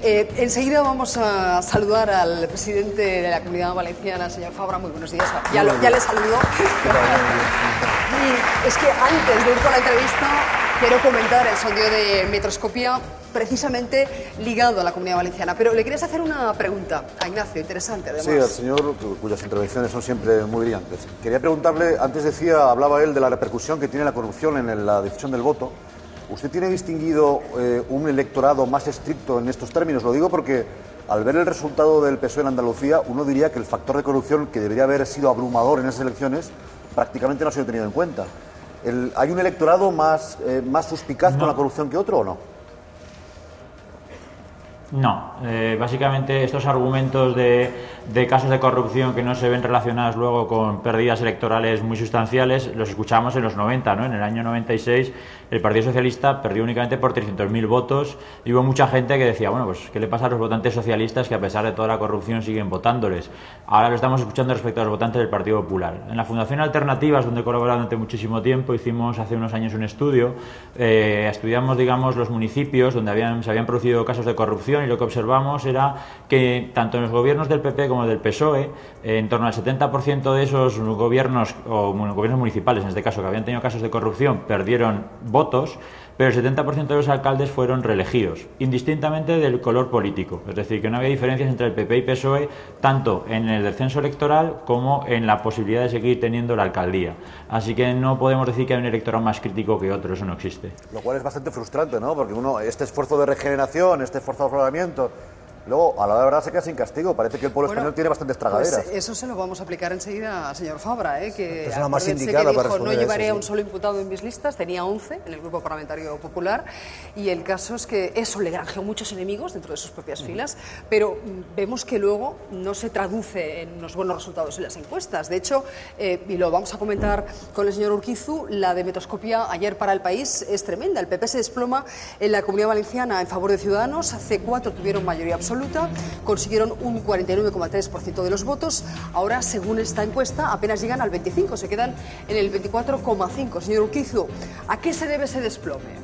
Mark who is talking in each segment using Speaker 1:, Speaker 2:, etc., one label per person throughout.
Speaker 1: Enseguida vamos a saludar al presidente de la Comunidad Valenciana, señor Fabra. Muy buenos días. Ya le saludo. Y es que antes de ir con la entrevista, quiero comentar el sondeo de Metroscopia, precisamente ligado a la Comunidad Valenciana. Pero le querías hacer una pregunta a Ignacio, interesante además.
Speaker 2: Sí, al señor, cuyas intervenciones son siempre muy brillantes. Quería preguntarle, antes hablaba él de la repercusión que tiene la corrupción en la decisión del voto. ¿Usted tiene distinguido un electorado más estricto en estos términos? Lo digo porque al ver el resultado del PSOE en Andalucía, uno diría que el factor de corrupción, que debería haber sido abrumador en esas elecciones, prácticamente no ha sido tenido en cuenta. ¿Hay un electorado más suspicaz con la corrupción que otro o no?
Speaker 3: No, básicamente estos argumentos de casos de corrupción que no se ven relacionados luego con pérdidas electorales muy sustanciales los escuchamos en los 90, ¿no? En el año 96 el Partido Socialista perdió únicamente por 300.000 votos y hubo mucha gente que decía, bueno, pues ¿qué le pasa a los votantes socialistas que a pesar de toda la corrupción siguen votándoles? Ahora lo estamos escuchando respecto a los votantes del Partido Popular. En la Fundación Alternativas, donde he colaborado durante muchísimo tiempo, hicimos hace unos años un estudio, estudiamos, digamos, los municipios donde se habían producido casos de corrupción y lo que observamos era que tanto en los gobiernos del PP como del PSOE, en torno al 70% de esos gobiernos, o gobiernos municipales en este caso, que habían tenido casos de corrupción, perdieron votos, pero el 70% de los alcaldes fueron reelegidos, indistintamente del color político. Es decir, que no había diferencias entre el PP y PSOE, tanto en el descenso electoral como en la posibilidad de seguir teniendo la alcaldía. Así que no podemos decir que hay un electorado más crítico que otro, eso no existe.
Speaker 2: Lo cual es bastante frustrante, ¿no? Porque este esfuerzo de regeneración, este esfuerzo de afloramiento, luego, a la verdad, se queda sin castigo. Parece que el pueblo español tiene bastantes tragaderas.
Speaker 1: Pues eso se lo vamos a aplicar enseguida al señor Fabra, que
Speaker 2: es la más
Speaker 1: que
Speaker 2: indicada
Speaker 1: dijo,
Speaker 2: para responder
Speaker 1: no llevaré
Speaker 2: eso,
Speaker 1: a un solo imputado en mis listas, tenía 11 en el Grupo Parlamentario Popular, y el caso es que eso le granjeó muchos enemigos dentro de sus propias filas, pero vemos que luego no se traduce en unos buenos resultados en las encuestas. De hecho, y lo vamos a comentar con el señor Urquizu, la de Metroscopia ayer para El País es tremenda. El PP se desploma en la Comunidad Valenciana en favor de Ciudadanos, C4 tuvieron mayoría absoluta, consiguieron un 49,3% de los votos. Ahora, según esta encuesta, apenas llegan al 25%, se quedan en el 24,5%. Señor Urquizu, ¿a qué se debe ese desplome?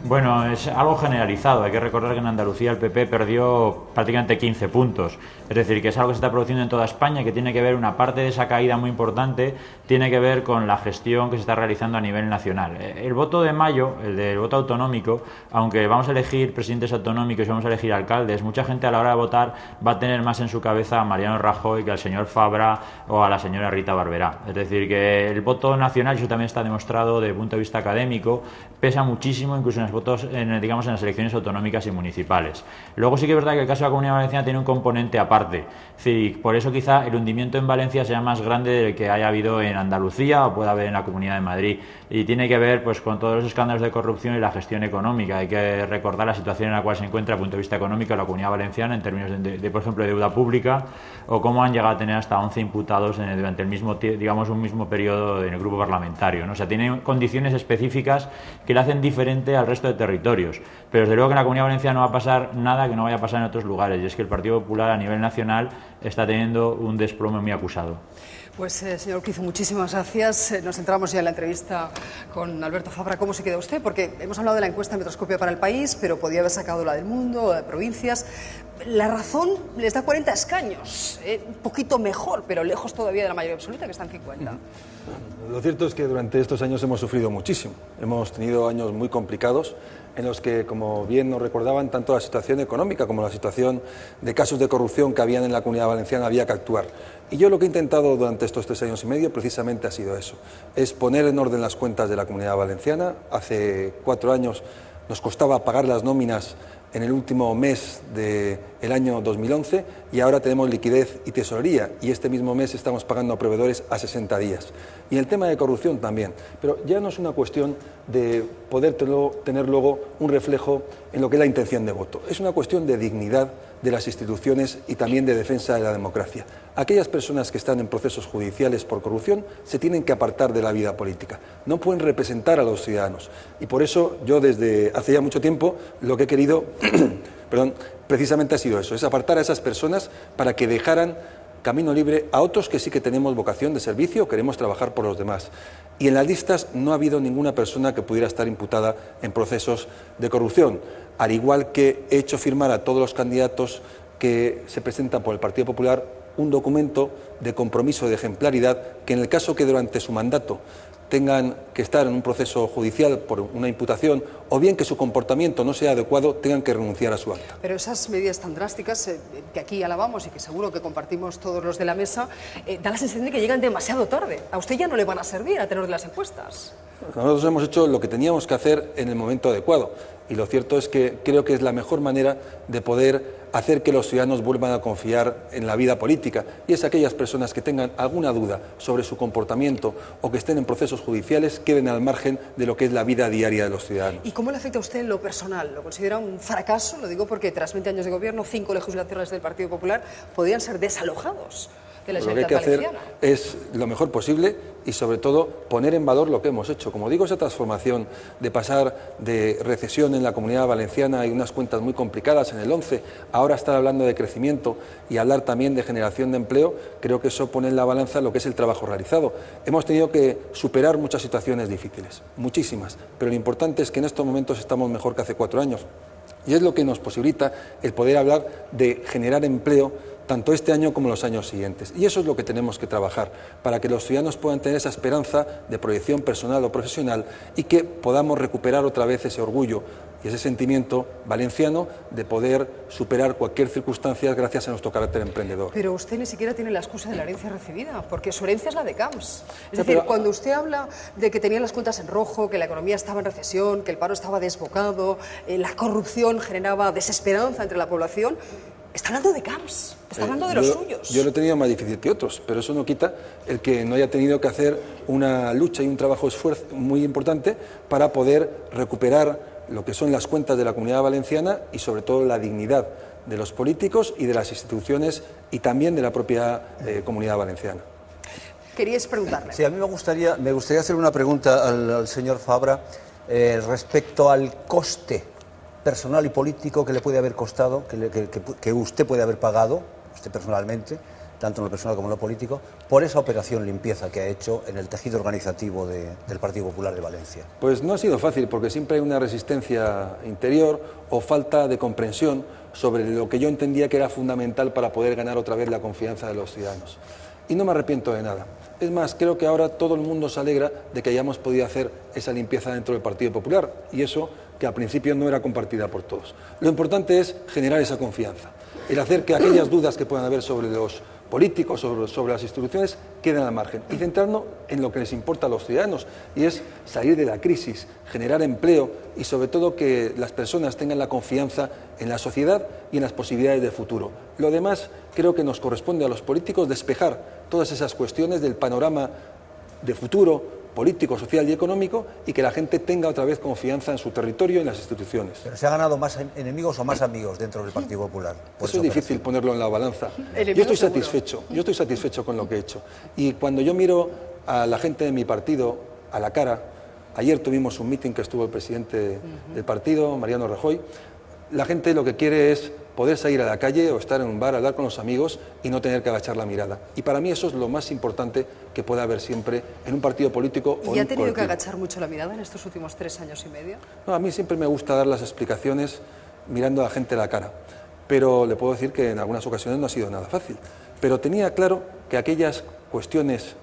Speaker 3: Bueno, es algo generalizado. Hay que recordar que en Andalucía el PP perdió prácticamente 15 puntos. Es decir, que es algo que se está produciendo en toda España, que tiene que ver, una parte de esa caída muy importante, tiene que ver con la gestión que se está realizando a nivel nacional. El voto de mayo, el del voto autonómico, aunque vamos a elegir presidentes autonómicos y vamos a elegir alcaldes, mucha gente a la hora de votar va a tener más en su cabeza a Mariano Rajoy que al señor Fabra o a la señora Rita Barberá. Es decir, que el voto nacional, y eso también está demostrado desde el punto de vista académico, pesa muchísimo, incluso en los votos, digamos, en las elecciones autonómicas y municipales. Luego sí que es verdad que el caso de la Comunidad Valenciana tiene un componente aparte. Sí, por eso quizá el hundimiento en Valencia sea más grande del que haya habido en Andalucía o pueda haber en la Comunidad de Madrid. Y tiene que ver, pues, con todos los escándalos de corrupción y la gestión económica. Hay que recordar la situación en la cual se encuentra, desde el punto de vista económico, la Comunidad Valenciana en términos de, por ejemplo, de deuda pública, o cómo han llegado a tener hasta 11 imputados durante el mismo, digamos, un mismo periodo en el grupo parlamentario, ¿no? O sea, tiene condiciones específicas que le hacen diferente al resto de territorios. Pero desde luego que en la Comunidad Valenciana no va a pasar nada que no vaya a pasar en otros lugares, y es que el Partido Popular a nivel nacional está teniendo un desplome muy acusado.
Speaker 1: Pues, señor Urquizu, muchísimas gracias. Nos centramos ya en la entrevista con Alberto Fabra. ¿Cómo se queda usted? Porque hemos hablado de la encuesta Metroscopia para El País, pero podía haber sacado la del Mundo, la de provincias. La Razón les da 40 escaños, un poquito mejor, pero lejos todavía de la mayoría absoluta, que está en 50.
Speaker 4: Lo cierto es que durante estos años hemos sufrido muchísimo. Hemos tenido años muy complicados en los que, como bien nos recordaban, tanto la situación económica como la situación de casos de corrupción que habían en la Comunidad Valenciana había que actuar. Y yo lo que he intentado durante estos 3 años y medio precisamente ha sido eso, es poner en orden las cuentas de la Comunidad Valenciana. Hace 4 años nos costaba pagar las nóminas en el último mes del año 2011 y ahora tenemos liquidez y tesorería y este mismo mes estamos pagando a proveedores a 60 días. Y el tema de corrupción también, pero ya no es una cuestión de poder tener luego un reflejo en lo que es la intención de voto, es una cuestión de dignidad de las instituciones y también de defensa de la democracia. Aquellas personas que están en procesos judiciales por corrupción se tienen que apartar de la vida política, no pueden representar a los ciudadanos y por eso yo desde hace ya mucho tiempo lo que he querido precisamente ha sido eso, es apartar a esas personas para que dejaran camino libre a otros que sí que tenemos vocación de servicio, queremos trabajar por los demás. Y en las listas no ha habido ninguna persona que pudiera estar imputada en procesos de corrupción, al igual que he hecho firmar a todos los candidatos que se presentan por el Partido Popular un documento de compromiso de ejemplaridad que, en el caso que durante su mandato tengan que estar en un proceso judicial por una imputación o bien que su comportamiento no sea adecuado, tengan que renunciar a su acta.
Speaker 1: Pero esas medidas tan drásticas que aquí alabamos y que seguro que compartimos todos los de la mesa, da la sensación de que llegan demasiado tarde. A usted ya no le van a servir a tenor de las encuestas.
Speaker 4: Nosotros hemos hecho lo que teníamos que hacer en el momento adecuado y lo cierto es que creo que es la mejor manera de poder hacer que los ciudadanos vuelvan a confiar en la vida política, y es aquellas personas que tengan alguna duda sobre su comportamiento o que estén en procesos judiciales queden al margen de lo que es la vida diaria de los ciudadanos.
Speaker 1: ¿Y cómo le afecta a usted en lo personal? ¿Lo considera un fracaso? Lo digo porque tras 20 años de gobierno, 5 legislaturas del Partido Popular podrían ser desalojados de la
Speaker 4: Lo que hay que hacer es lo mejor posible y sobre todo poner en valor lo que hemos hecho. Como digo, esa transformación de pasar de recesión en la Comunidad Valenciana y unas cuentas muy complicadas en el 11, ahora estar hablando de crecimiento y hablar también de generación de empleo, creo que eso pone en la balanza lo que es el trabajo realizado. Hemos tenido que superar muchas situaciones difíciles, muchísimas, pero lo importante es que en estos momentos estamos mejor que hace 4 años y es lo que nos posibilita el poder hablar de generar empleo tanto este año como los años siguientes. Y eso es lo que tenemos que trabajar, para que los ciudadanos puedan tener esa esperanza de proyección personal o profesional y que podamos recuperar otra vez ese orgullo y ese sentimiento valenciano de poder superar cualquier circunstancia gracias a nuestro carácter emprendedor.
Speaker 1: Pero usted ni siquiera tiene la excusa de la herencia recibida, porque su herencia es la de Camps. Es decir, cuando usted habla de que tenía las cuentas en rojo, que la economía estaba en recesión, que el paro estaba desbocado, la corrupción generaba desesperanza entre la población, está hablando de Camps, está hablando de los suyos.
Speaker 4: Yo lo he tenido más difícil que otros, pero eso no quita el que no haya tenido que hacer una lucha y un trabajo esfuerzo muy importante para poder recuperar lo que son las cuentas de la Comunidad Valenciana y sobre todo la dignidad de los políticos y de las instituciones y también de la propia Comunidad Valenciana.
Speaker 1: Queríais preguntarle.
Speaker 5: Sí, a mí me gustaría hacer una pregunta al señor Fabra respecto al coste personal y político que le puede haber costado, que usted puede haber pagado, usted personalmente, tanto en lo personal como en lo político, por esa operación limpieza que ha hecho en el tejido organizativo del Partido Popular de Valencia.
Speaker 4: Pues no ha sido fácil, porque siempre hay una resistencia interior o falta de comprensión sobre lo que yo entendía que era fundamental para poder ganar otra vez la confianza de los ciudadanos. Y no me arrepiento de nada. Es más, creo que ahora todo el mundo se alegra de que hayamos podido hacer esa limpieza dentro del Partido Popular, y eso que al principio no era compartida por todos. Lo importante es generar esa confianza, el hacer que aquellas dudas que puedan haber sobre los políticos, sobre las instituciones, queden al margen y centrarnos en lo que les importa a los ciudadanos, y es salir de la crisis, generar empleo y sobre todo que las personas tengan la confianza en la sociedad y en las posibilidades de futuro. Lo demás creo que nos corresponde a los políticos despejar todas esas cuestiones del panorama de futuro político, social y económico, y que la gente tenga otra vez confianza en su territorio y en las instituciones.
Speaker 5: ¿Pero se ha ganado más enemigos o más amigos dentro del Partido Popular?
Speaker 4: Eso es difícil ponerlo en la balanza. Yo estoy satisfecho con lo que he hecho. Y cuando yo miro a la gente de mi partido a la cara, ayer tuvimos un mitin que estuvo el presidente del partido, Mariano Rajoy, la gente lo que quiere es poder salir a la calle o estar en un bar, hablar con los amigos y no tener que agachar la mirada. Y para mí eso es lo más importante que puede haber siempre en un partido político o en un colectivo.
Speaker 1: ¿Y ha tenido que agachar mucho la mirada en estos últimos 3 años y medio?
Speaker 4: No, a mí siempre me gusta dar las explicaciones mirando a la gente a la cara, pero le puedo decir que en algunas ocasiones no ha sido nada fácil. Pero tenía claro que aquellas cuestiones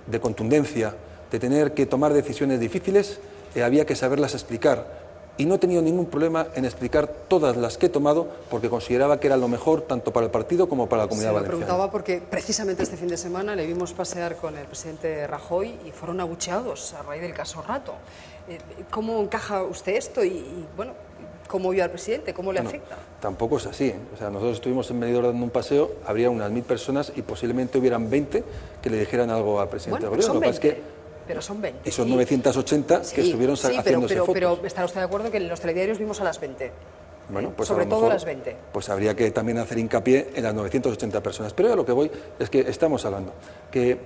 Speaker 4: de contundencia, de tener que tomar decisiones difíciles, había que saberlas explicar. Y no he tenido ningún problema en explicar todas las que he tomado porque consideraba que era lo mejor tanto para el partido como para la Comunidad Valenciana.
Speaker 1: Se lo preguntaba porque precisamente este fin de semana le vimos pasear con el presidente Rajoy y fueron abucheados a raíz del caso Rato. ¿Cómo encaja usted esto y bueno, cómo vio al presidente? ¿Cómo le afecta?
Speaker 4: Tampoco es así, ¿eh? O sea, nosotros estuvimos en Benidorm dando un paseo, habría unas 1000 personas y posiblemente hubieran 20 que le dijeran algo al presidente del gobierno.
Speaker 1: Son 20. Pero son 20.
Speaker 4: Y son 980 que estuvieron haciéndose fotos.
Speaker 1: Pero ¿estará usted de acuerdo que en los telediarios vimos a las 20?
Speaker 4: Bueno, pues
Speaker 1: sobre todo las 20.
Speaker 4: Pues habría que también hacer hincapié en las 980 personas. Pero a lo que voy es que estamos hablando que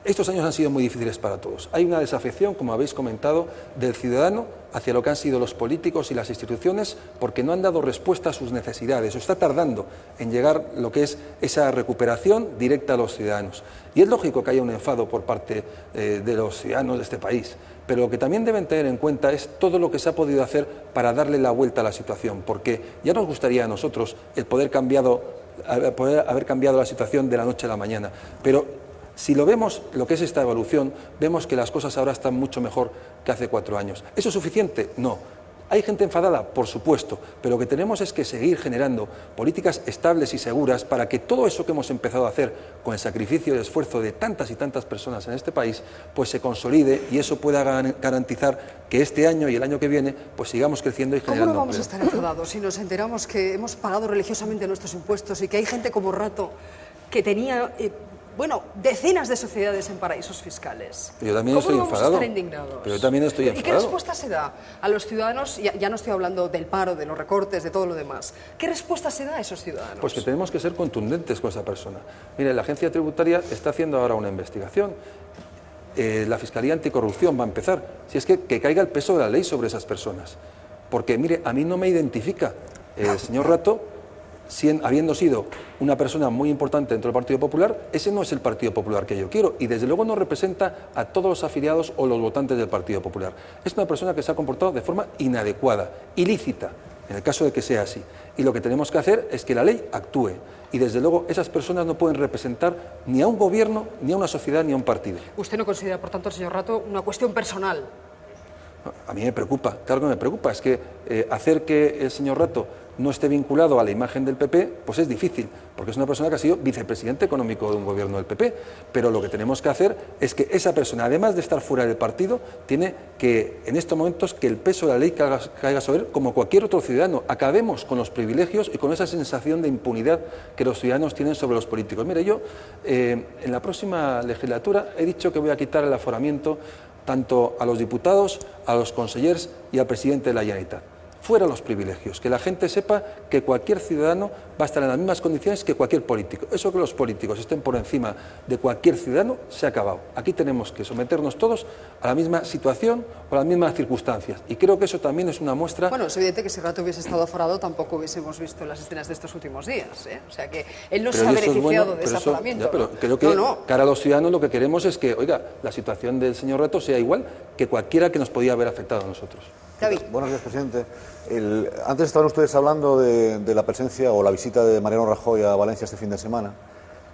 Speaker 4: Estos años han sido muy difíciles para todos. Hay una desafección, como habéis comentado, del ciudadano hacia lo que han sido los políticos y las instituciones porque no han dado respuesta a sus necesidades o está tardando en llegar lo que es esa recuperación directa a los ciudadanos. Y es lógico que haya un enfado por parte de los ciudadanos de este país, pero lo que también deben tener en cuenta es todo lo que se ha podido hacer para darle la vuelta a la situación, porque ya nos gustaría a nosotros el poder haber cambiado la situación de la noche a la mañana, pero si lo vemos, lo que es esta evolución, vemos que las cosas ahora están mucho mejor que hace 4 años. ¿Eso es suficiente? No. ¿Hay gente enfadada? Por supuesto, pero lo que tenemos es que seguir generando políticas estables y seguras para que todo eso que hemos empezado a hacer con el sacrificio y el esfuerzo de tantas y tantas personas en este país, pues se consolide y eso pueda garantizar que este año y el año que viene pues sigamos creciendo y generando
Speaker 1: ¿Cómo no vamos a
Speaker 4: empleo.
Speaker 1: estar enfadados si nos enteramos que hemos pagado religiosamente nuestros impuestos y que hay gente como Rato que tenía... decenas de sociedades en paraísos fiscales?
Speaker 4: Yo también estoy
Speaker 1: ¿Cómo no vamos a
Speaker 4: enfadado.
Speaker 1: estar indignados?
Speaker 4: Pero yo también estoy
Speaker 1: ¿Y qué
Speaker 4: enfadado.
Speaker 1: respuesta se da a los ciudadanos? Ya no estoy hablando del paro, de los recortes, de todo lo demás. ¿Qué respuesta se da a esos ciudadanos?
Speaker 4: Pues que tenemos que ser contundentes con esa persona. Mire, la agencia tributaria está haciendo ahora una investigación. La Fiscalía Anticorrupción va a empezar. Si es que caiga el peso de la ley sobre esas personas. Porque, mire, a mí no me identifica el señor Rato, habiendo sido una persona muy importante dentro del Partido Popular. Ese no es el Partido Popular que yo quiero y desde luego no representa a todos los afiliados o los votantes del Partido Popular. Es una persona que se ha comportado de forma inadecuada, ilícita, en el caso de que sea así. Y lo que tenemos que hacer es que la ley actúe y desde luego esas personas no pueden representar ni a un gobierno, ni a una sociedad, ni a un partido.
Speaker 1: ¿Usted no considera, por tanto, señor Rato, una cuestión personal?
Speaker 4: A mí me preocupa, claro que me preocupa. Es que hacer que el señor Rato no esté vinculado a la imagen del PP, pues es difícil, porque es una persona que ha sido vicepresidente económico de un gobierno del PP, pero lo que tenemos que hacer es que esa persona, además de estar fuera del partido, tiene que, en estos momentos, que el peso de la ley caiga sobre él como cualquier otro ciudadano. Acabemos con los privilegios y con esa sensación de impunidad que los ciudadanos tienen sobre los políticos. Mire, yo en la próxima legislatura he dicho que voy a quitar el aforamiento tanto a los diputados, a los consellers y al presidente de la Generalitat. Fuera los privilegios, que la gente sepa que cualquier ciudadano va a estar en las mismas condiciones que cualquier político. Eso que los políticos estén por encima de cualquier ciudadano se ha acabado. Aquí tenemos que someternos todos a la misma situación o a las mismas circunstancias. Y creo que eso también es una muestra...
Speaker 1: Bueno, es evidente que si Rato hubiese estado aforado tampoco hubiésemos visto las escenas de estos últimos días, ¿eh? O sea que él no se ha beneficiado de ese aforamiento.
Speaker 4: Pero creo que cara a los ciudadanos lo que queremos es que, oiga, la situación del señor Rato sea igual que cualquiera que nos podía haber afectado a nosotros.
Speaker 1: David.
Speaker 2: Buenos días, presidente. Antes estaban ustedes hablando de la presencia o la visita de Mariano Rajoy a Valencia este fin de semana.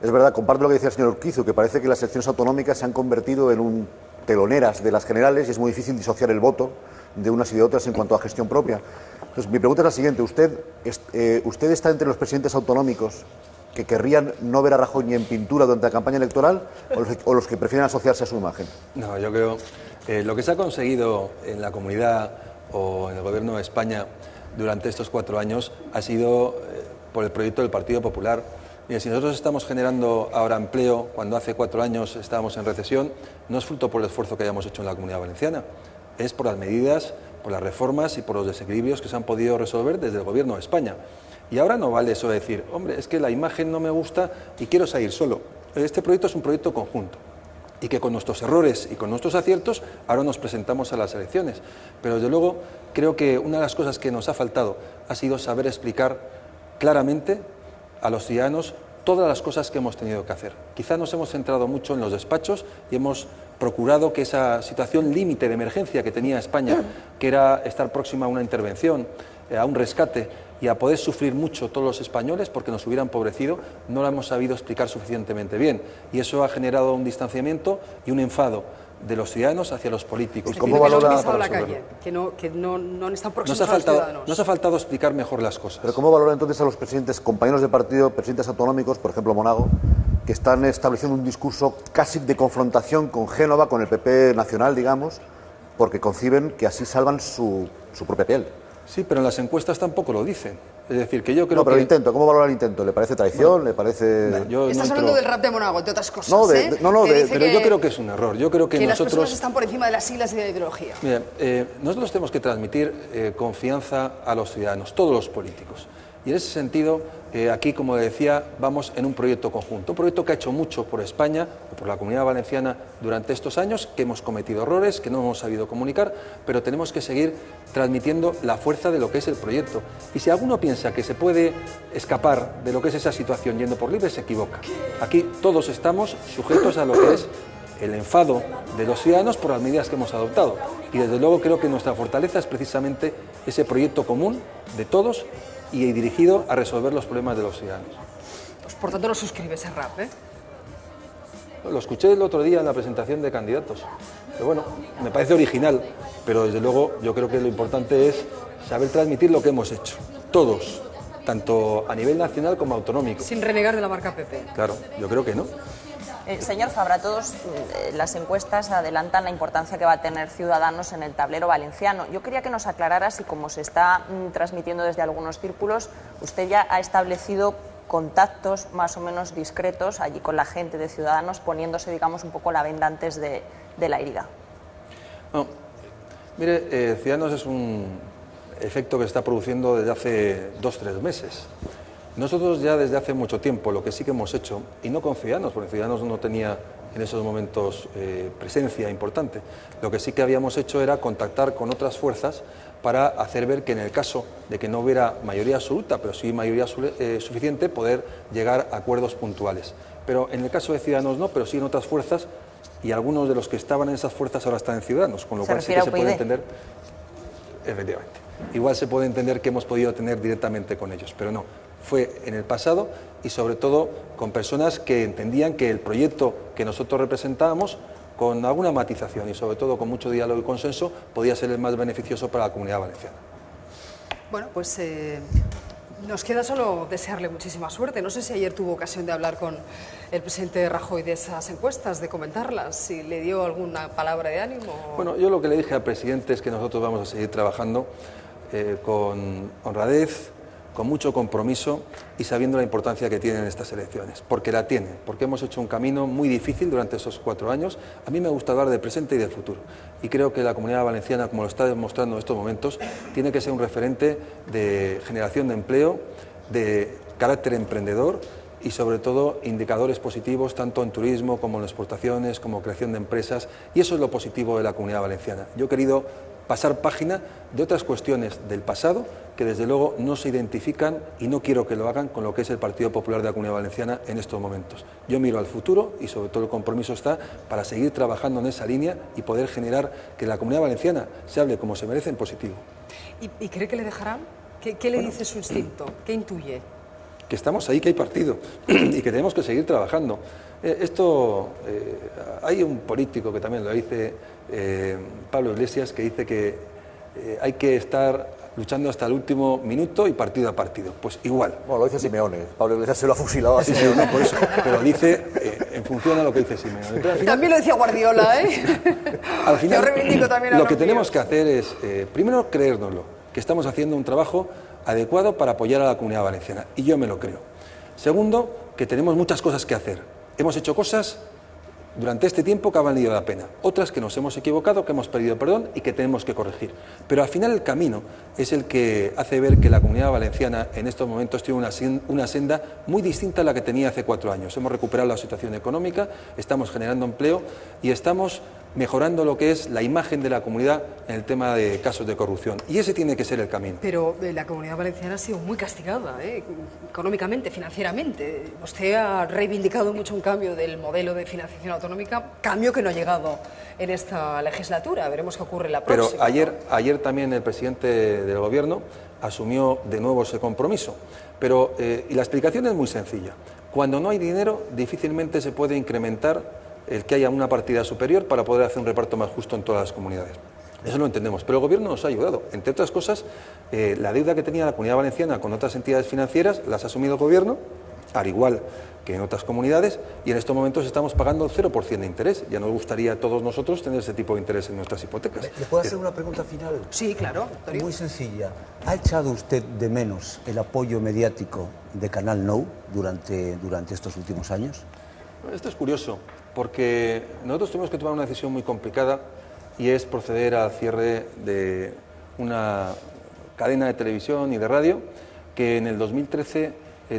Speaker 2: Es verdad, comparto lo que decía el señor Urquizu, que parece que las elecciones autonómicas se han convertido en un teloneras de las generales y es muy difícil disociar el voto de unas y de otras en cuanto a gestión propia. Entonces, mi pregunta es la siguiente. ¿Usted está entre los presidentes autonómicos que querrían no ver a Rajoy ni en pintura durante la campaña electoral o los que prefieren asociarse a su imagen?
Speaker 4: No, yo creo lo que se ha conseguido en la comunidad o en el Gobierno de España durante estos 4 años ha sido por el proyecto del Partido Popular. Mire, si nosotros estamos generando ahora empleo cuando hace 4 años estábamos en recesión, no es fruto por el esfuerzo que hayamos hecho en la Comunidad Valenciana, es por las medidas, por las reformas y por los desequilibrios que se han podido resolver desde el Gobierno de España. Y ahora no vale eso de decir, hombre, es que la imagen no me gusta y quiero salir solo. Este proyecto es un proyecto conjunto. Y que con nuestros errores y con nuestros aciertos ahora nos presentamos a las elecciones. Pero desde luego creo que una de las cosas que nos ha faltado ha sido saber explicar claramente a los ciudadanos todas las cosas que hemos tenido que hacer. Quizá nos hemos centrado mucho en los despachos y hemos procurado que esa situación límite de emergencia que tenía España, que era estar próxima a una intervención, a un rescate y a poder sufrir mucho todos los españoles porque nos hubieran empobrecido, no lo hemos sabido explicar suficientemente bien. Y eso ha generado un distanciamiento y un enfado de los ciudadanos hacia los políticos.
Speaker 1: ¿Cómo valora para la calle? Que no han estado próximos a los ciudadanos.
Speaker 4: Nos ha faltado explicar mejor las cosas.
Speaker 2: Pero ¿cómo valora entonces a los presidentes, compañeros de partido, presidentes autonómicos, por ejemplo Monago, que están estableciendo un discurso casi de confrontación con Génova, con el PP nacional, digamos, porque conciben que así salvan su propia piel?
Speaker 4: Sí, pero en las encuestas tampoco lo dicen. Es decir, que yo creo
Speaker 2: pero
Speaker 4: que...
Speaker 2: el intento, ¿cómo valora el intento? ¿Le parece traición? ¿Le parece...?
Speaker 1: Estás hablando del rap de Monago, entre otras cosas,
Speaker 4: pero yo creo que es un error. Yo creo que
Speaker 1: nosotros...
Speaker 4: las
Speaker 1: personas están por encima de las siglas y de la ideología.
Speaker 4: Mira, nosotros tenemos que transmitir confianza a los ciudadanos, todos los políticos. Y en ese sentido, aquí, como decía, vamos en un proyecto conjunto, un proyecto que ha hecho mucho por España o por la Comunidad Valenciana durante estos años, que hemos cometido errores, que no hemos sabido comunicar, pero tenemos que seguir transmitiendo la fuerza de lo que es el proyecto. Y si alguno piensa que se puede escapar de lo que es esa situación yendo por libre, se equivoca. Aquí todos estamos sujetos a lo que es el enfado de los ciudadanos por las medidas que hemos adoptado. Y desde luego creo que nuestra fortaleza es precisamente ese proyecto común de todos y dirigido a resolver los problemas de los ciudadanos.
Speaker 1: Pues por tanto no suscribe ese rap, ¿eh?
Speaker 4: Lo escuché el otro día en la presentación de candidatos. Pero bueno, me parece original, pero desde luego yo creo que lo importante es saber transmitir lo que hemos hecho. Todos, tanto a nivel nacional como autonómico.
Speaker 1: Sin renegar de la marca PP.
Speaker 4: Claro, yo creo que no.
Speaker 6: Señor Fabra, todas las encuestas adelantan la importancia que va a tener Ciudadanos en el tablero valenciano. Yo quería que nos aclarara si, como se está transmitiendo desde algunos círculos, usted ya ha establecido contactos más o menos discretos allí con la gente de Ciudadanos, poniéndose, digamos, un poco la venda antes de la herida.
Speaker 4: No. Mire, Ciudadanos es un efecto que se está produciendo desde hace 2 o 3 meses. Nosotros ya desde hace mucho tiempo lo que sí que hemos hecho, y no con Ciudadanos, porque Ciudadanos no tenía en esos momentos presencia importante, lo que sí que habíamos hecho era contactar con otras fuerzas para hacer ver que en el caso de que no hubiera mayoría absoluta, pero sí mayoría suficiente, poder llegar a acuerdos puntuales. Pero en el caso de Ciudadanos no, pero sí en otras fuerzas, y algunos de los que estaban en esas fuerzas ahora están en Ciudadanos, con lo cual sí que se puede entender, efectivamente, igual se puede entender que hemos podido tener directamente con ellos, pero no. Fue en el pasado y sobre todo con personas que entendían que el proyecto que nosotros representábamos, con alguna matización y sobre todo con mucho diálogo y consenso, podía ser el más beneficioso para la Comunidad Valenciana.
Speaker 1: Bueno, pues nos queda solo desearle muchísima suerte. No sé si ayer tuvo ocasión de hablar con el presidente Rajoy de esas encuestas, de comentarlas, si le dio alguna palabra de ánimo.
Speaker 4: Bueno, yo lo que le dije al presidente es que nosotros vamos a seguir trabajando con honradez, con mucho compromiso y sabiendo la importancia que tienen estas elecciones, porque la tienen, porque hemos hecho un camino muy difícil durante esos 4 años. A mí me gusta hablar del presente y del futuro, y creo que la Comunidad Valenciana, como lo está demostrando en estos momentos, tiene que ser un referente de generación de empleo, de carácter emprendedor y sobre todo indicadores positivos tanto en turismo como en exportaciones, como creación de empresas, y eso es lo positivo de la Comunidad Valenciana. Yo he querido pasar página de otras cuestiones del pasado que desde luego no se identifican y no quiero que lo hagan con lo que es el Partido Popular de la Comunidad Valenciana en estos momentos. Yo miro al futuro y sobre todo el compromiso está para seguir trabajando en esa línea y poder generar que la Comunidad Valenciana se hable como se merece en positivo.
Speaker 1: ¿Y cree que le dejarán? ¿Qué le dice su instinto? ¿Qué intuye?
Speaker 4: Que estamos ahí, que hay partido y que tenemos que seguir trabajando. Hay un político que también lo dice, Pablo Iglesias, que dice que hay que estar luchando hasta el último minuto y partido a partido. Pues igual.
Speaker 2: Bueno, lo dice Simeone. Pablo Iglesias se lo ha fusilado así.
Speaker 4: Sí, no, por eso. Pero dice en función a lo que dice Simeone. Pero al final,
Speaker 1: también lo decía Guardiola, ¿eh?
Speaker 4: Al final,
Speaker 1: yo reivindico también a
Speaker 4: lo que tenemos que hacer es, primero, creérnoslo, que estamos haciendo un trabajo adecuado para apoyar a la Comunidad Valenciana. Y yo me lo creo. Segundo, que tenemos muchas cosas que hacer. Hemos hecho cosas durante este tiempo que han valido la pena, otras que nos hemos equivocado, que hemos pedido perdón y que tenemos que corregir. Pero al final el camino es el que hace ver que la Comunidad Valenciana en estos momentos tiene una senda muy distinta a la que tenía hace 4 años. Hemos recuperado la situación económica, estamos generando empleo y estamos mejorando lo que es la imagen de la comunidad en el tema de casos de corrupción. Y ese tiene que ser el camino.
Speaker 1: Pero la Comunidad Valenciana ha sido muy castigada, económicamente, financieramente. Usted ha reivindicado mucho un cambio del modelo de financiación autonómica, cambio que no ha llegado en esta legislatura. Veremos qué ocurre en la próxima.
Speaker 4: Pero ayer también el presidente del Gobierno asumió de nuevo ese compromiso. Pero y la explicación es muy sencilla. Cuando no hay dinero, difícilmente se puede incrementar el que haya una partida superior para poder hacer un reparto más justo en todas las comunidades. Eso lo entendemos, pero el Gobierno nos ha ayudado. Entre otras cosas, la deuda que tenía la Comunidad Valenciana con otras entidades financieras las ha asumido el Gobierno, al igual que en otras comunidades, y en estos momentos estamos pagando el 0% de interés. Ya nos gustaría a todos nosotros tener ese tipo de interés en nuestras hipotecas.
Speaker 5: ¿Le puedo hacer una pregunta final?
Speaker 1: Sí, claro.
Speaker 5: Muy sencilla. ¿Ha echado usted de menos el apoyo mediático de Canal Nou durante estos últimos años?
Speaker 4: Esto es curioso, porque nosotros tuvimos que tomar una decisión muy complicada y es proceder al cierre de una cadena de televisión y de radio que en el 2013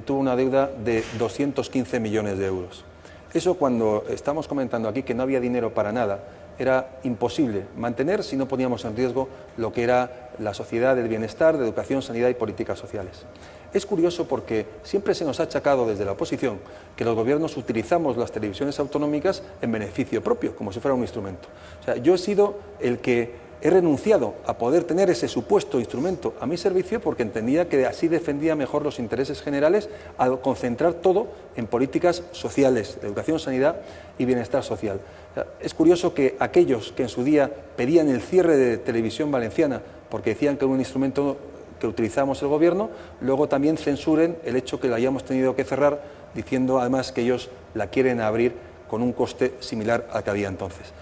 Speaker 4: tuvo una deuda de 215 millones de euros. Eso, cuando estamos comentando aquí que no había dinero para nada, era imposible mantener si no poníamos en riesgo lo que era la sociedad del bienestar, de educación, sanidad y políticas sociales. Es curioso porque siempre se nos ha achacado desde la oposición que los gobiernos utilizamos las televisiones autonómicas en beneficio propio, como si fuera un instrumento. O sea, yo he sido el que he renunciado a poder tener ese supuesto instrumento a mi servicio porque entendía que así defendía mejor los intereses generales al concentrar todo en políticas sociales, de educación, sanidad y bienestar social. O sea, es curioso que aquellos que en su día pedían el cierre de Televisión Valenciana porque decían que era un instrumento que utilizamos el gobierno, luego también censuren el hecho que la hayamos tenido que cerrar, diciendo además que ellos la quieren abrir con un coste similar al que había entonces.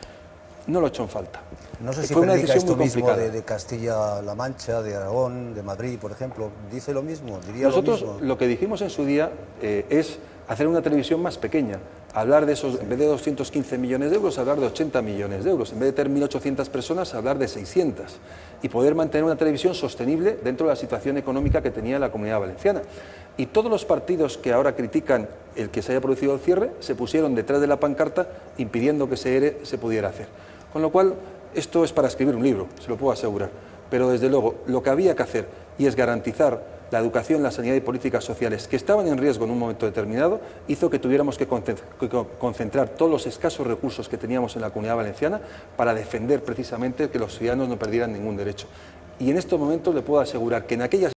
Speaker 4: No lo he hecho en falta.
Speaker 5: No sé si
Speaker 4: fue una
Speaker 5: predica
Speaker 4: decisión
Speaker 5: esto
Speaker 4: muy
Speaker 5: mismo
Speaker 4: complicada.
Speaker 5: de Castilla-La Mancha, de Aragón, de Madrid, por ejemplo. ¿Dice lo mismo? ¿Diría
Speaker 4: Nosotros
Speaker 5: lo mismo?
Speaker 4: lo que dijimos en su día es hacer una televisión más pequeña, hablar de esos, en vez de 215 millones de euros, hablar de 80 millones de euros, en vez de tener 1.800 personas, hablar de 600, y poder mantener una televisión sostenible dentro de la situación económica que tenía la Comunidad Valenciana. Y todos los partidos que ahora critican el que se haya producido el cierre se pusieron detrás de la pancarta impidiendo que ese ERE se pudiera hacer. Con lo cual, esto es para escribir un libro, se lo puedo asegurar. Pero desde luego, lo que había que hacer, y es garantizar la educación, la sanidad y políticas sociales que estaban en riesgo en un momento determinado, hizo que tuviéramos que concentrar todos los escasos recursos que teníamos en la Comunidad Valenciana para defender precisamente que los ciudadanos no perdieran ningún derecho. Y en estos momentos le puedo asegurar que en aquellas